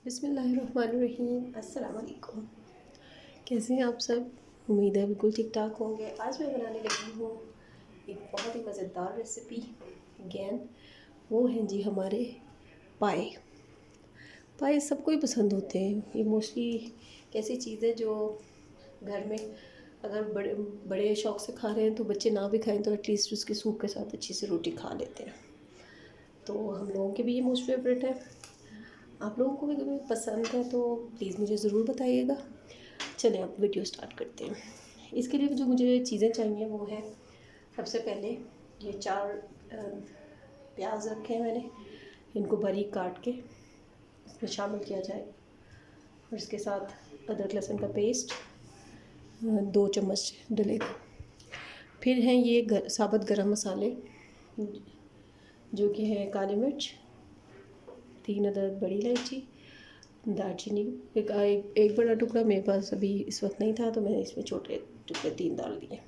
बिस्मिल्लाहिर्रहमानिर्रहीम। अस्सलाम वालेकुम। कैसे हैं आप सब? उम्मीद है बिल्कुल ठीक ठाक होंगे। आज मैं बनाने लगी हूँ एक बहुत ही मज़ेदार रेसिपी अगेन। वो हैं जी हमारे पाए। पाए सबको ही पसंद होते हैं। ये मोस्टली ऐसी चीज़ है जो घर में अगर बड़े बड़े शौक़ से खा रहे हैं तो बच्चे ना भी खाएं तो एटलीस्ट उसके सूप के साथ अच्छी सी रोटी खा लेते हैं। तो हम लोगों के भी ये मोस्ट फेवरेट है। आप लोगों को भी कभी पसंद है तो प्लीज़ मुझे ज़रूर बताइएगा। चलें अब वीडियो स्टार्ट करते हैं। इसके लिए जो मुझे चीज़ें चाहिए वो है, सबसे पहले ये 4 प्याज रखे हैं मैंने, इनको बारीक काट के इसमें शामिल किया जाए। और इसके साथ अदरक लहसुन का पेस्ट 2 चम्मच डलेगा। फिर हैं ये साबुत गरम मसाले जो कि है काली मिर्च, 3 अदद बड़ी इलायची, दालचीनी एक बड़ा टुकड़ा मेरे पास अभी इस वक्त नहीं था तो मैंने इसमें छोटे टुकड़े 3 डाल दिए,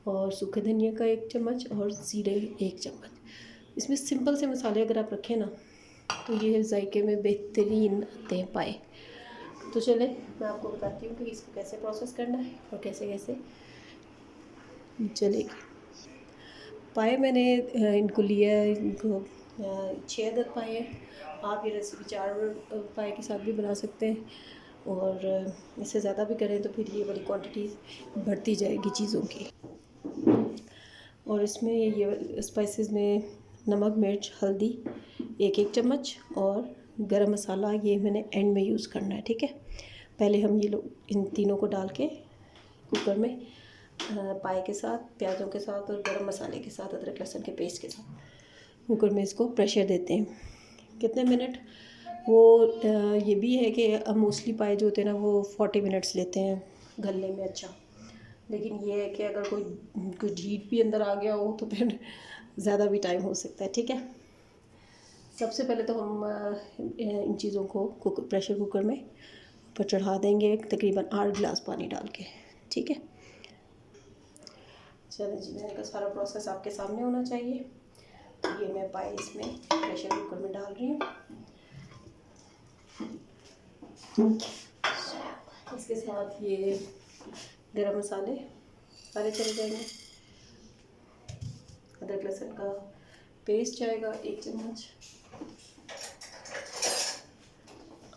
और सूखे धनिया का 1 चम्मच और ज़ीरे 1 चम्मच। इसमें सिंपल से मसाले अगर आप रखें ना तो ये जायके में बेहतरीन आते हैं पाए। तो चले मैं आपको बताती हूँ कि इसको कैसे प्रोसेस करना है और कैसे कैसे चलेगी। पाए मैंने इनको लिया, इनको 6 अदद पाए हैं। आप ये रेसिपी 4 पाए के साथ भी बना सकते हैं, और इससे ज़्यादा भी करें तो फिर ये वाली क्वांटिटी बढ़ती जाएगी चीज़ों की। और इसमें ये स्पाइसेस में नमक, मिर्च, हल्दी 1-1 चम्मच, और गरम मसाला ये मैंने एंड में यूज़ करना है, ठीक है। पहले हम ये लोग इन तीनों को डाल के कुकर में पाए के साथ, प्याज़ों के साथ और गरम मसाले के साथ, अदरक लहसुन के पेस्ट के साथ कुकर में इसको प्रेशर देते हैं। कितने मिनट वो ये भी है कि अब मोस्टली पाए जो होते हैं ना वो 40 मिनट्स लेते हैं गलने में। अच्छा, लेकिन ये है कि अगर कोई हीट भी अंदर आ गया हो तो फिर ज़्यादा भी टाइम हो सकता है, ठीक है। सबसे पहले तो हम इन चीज़ों को प्रेशर कुकर में ऊपर चढ़ा देंगे तकरीबन 8 गिलास पानी डाल के, ठीक है। चलिए जी, मैंने का सारा प्रोसेस आपके सामने होना चाहिए। तो ये मैं पाए इसमें प्रेशर कुकर में डाल रही हूँ। इसके साथ ये गरम मसाले सारे चले जाएंगे, अदरक लहसुन का पेस्ट जाएगा 1 चम्मच।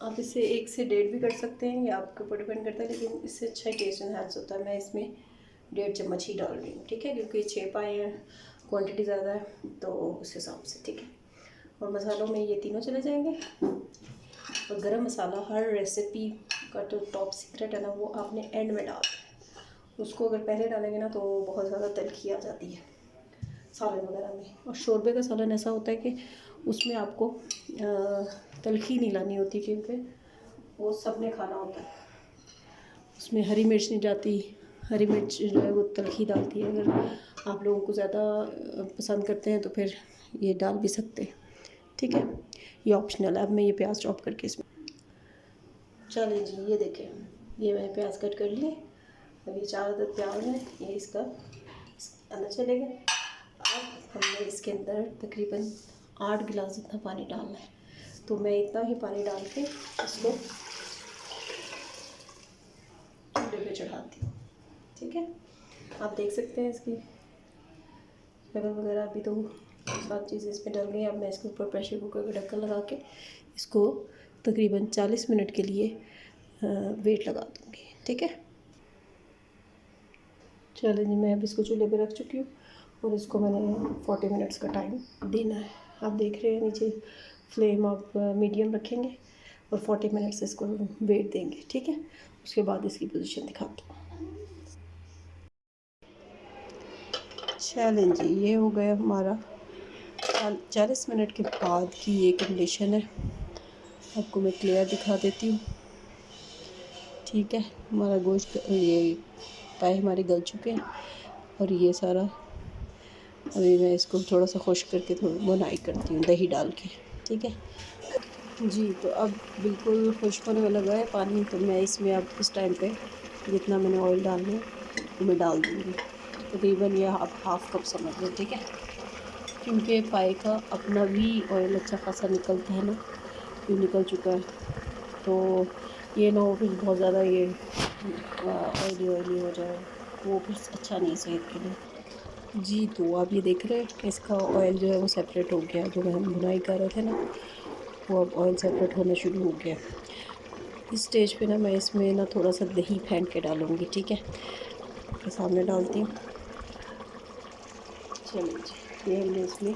आप इसे 1 से 1.5 भी कर सकते हैं, या आपके ऊपर डिपेंड करता है, लेकिन इससे अच्छा टेस्ट एनहांस होता है। मैं इसमें 1.5 चम्मच ही डाल रही हूँ, ठीक है, क्योंकि 6 पाए हैं, क्वांटिटी ज़्यादा है तो उस हिसाब से, ठीक है। और मसालों में ये तीनों चले जाएंगे। और गरम मसाला हर रेसिपी का जो टॉप सीक्रेट है ना, वो आपने एंड में डालना। उसको अगर पहले डालेंगे ना तो बहुत ज़्यादा तलखी आ जाती है सालन वगैरह में। और शोरबे का सालन ऐसा होता है कि उसमें आपको तलखी नहीं लानी होती, क्योंकि वो सब ने खाना होता है। उसमें हरी मिर्च नहीं जाती, हरी मिर्च जो है वो तलखी डालती है। अगर आप लोगों को ज़्यादा पसंद करते हैं तो फिर ये डाल भी सकते हैं, ठीक है, ये ऑप्शनल है। अब मैं ये प्याज चॉप करके इसमें, चलिए जी, ये देखें, ये मैंने प्याज कट कर लिए। अब ये 4 अदद प्याज है, ये इसका अंदर चलेगा। अब हमने इसके अंदर तकरीबन 8 गिलास इतना पानी डालना है। तो मैं इतना ही पानी डाल के इसको चूल्हे पे चढ़ाती हूँ, ठीक है। आप देख सकते हैं इसकी लेवल वगैरह, अभी तो सब चीज़ें इसमें डल गई। अब मैं इसके ऊपर प्रेशर कुकर का ढक्कन लगा के इसको तकरीबन 40 मिनट के लिए वेट लगा दूँगी, ठीक है। चलिए जी, मैं अब इसको चूल्हे पे रख चुकी हूँ और इसको मैंने 40 मिनट्स का टाइम देना है। आप देख रहे हैं नीचे फ्लेम आप मीडियम रखेंगे और 40 मिनट्स इसको वेट देंगे, ठीक है। उसके बाद इसकी पोजीशन दिखाती हूँ। चलें जी, ये हो गया हमारा 40 मिनट के बाद की ये कंडीशन है। आपको मैं क्लियर दिखा देती हूँ, ठीक है। हमारा गोश्त, ये पाए हमारे गल चुके हैं, और ये सारा अभी मैं इसको थोड़ा सा खुश्क करके थोड़ी बुनाई करती हूँ दही डाल के, ठीक है जी। तो अब बिल्कुल खुश्क होने वाला लगा है पानी, तो मैं इसमें अब इस टाइम पे जितना मैंने ऑयल डालना है वो मैं डाल दूँगी। तकरीबन ये आप हाफ़ कप समझ लें, ठीक है, क्योंकि पाए का अपना भी ऑयल अच्छा खासा निकलता है ना, ये निकल चुका है। तो ये ना हो फिर बहुत ज़्यादा ये ऑयली हो जाए, वो फिर अच्छा नहीं है सेहत के लिए। जी तो आप ये देख रहे हैं इसका ऑयल जो है वो सेपरेट हो गया, जो हम बुनाई कर रहे थे ना वो अब ऑयल सेपरेट होना शुरू हो गया। इस स्टेज पे ना मैं इसमें ना थोड़ा सा दही फेंट के डालूँगी, ठीक है, आपके सामने डालती हूँ। चलिए जी, ये हमने इसमें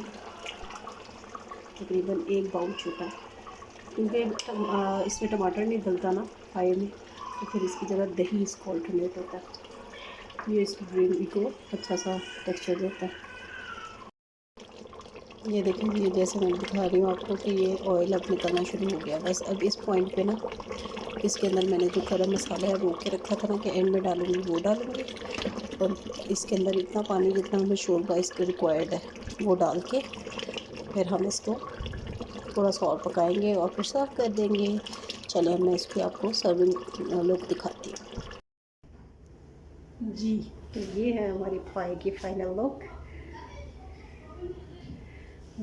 तकरीबन 1 बाउल छोटा, क्योंकि इसमें टमाटर नहीं डलता ना पाए में, तो फिर इसकी जगह दही इसको अल्टरनेट होता है, ये इसकी ग्रेवी को अच्छा सा टेक्सचर देता है। ये देखें, ये जैसे मैं दिखा रही हूँ आपको कि ये ऑयल अब निकलना शुरू हो गया। बस अब इस पॉइंट पे ना इसके अंदर मैंने जो गरम मसाला है रोक के रखा था ना कि एंड में डालूँगी, वो डालूँगी, और इसके अंदर इतना पानी जितना हमें शोरबा इसके रिक्वायर्ड है वो डाल के फिर हम इसको थोड़ा सा और पकाएंगे और फिर सर्व कर देंगे। चलिए मैं इसकी आपको सर्विंग लुक दिखाती हूँ। जी तो ये है हमारी पाए की फाइनल लुक,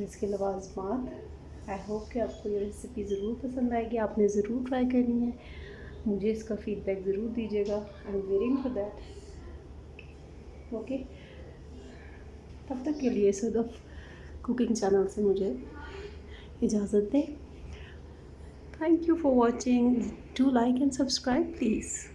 इसके लवाजमात। आई होप कि आपको ये रेसिपी ज़रूर पसंद आएगी, आपने ज़रूर ट्राई करनी है, मुझे इसका फ़ीडबैक ज़रूर दीजिएगा। I am waiting for that. Okay, तब तक के लिए सदफ कुकिंग चैनल से मुझे इजाज़त दें। Thank you for watching, do like and subscribe please.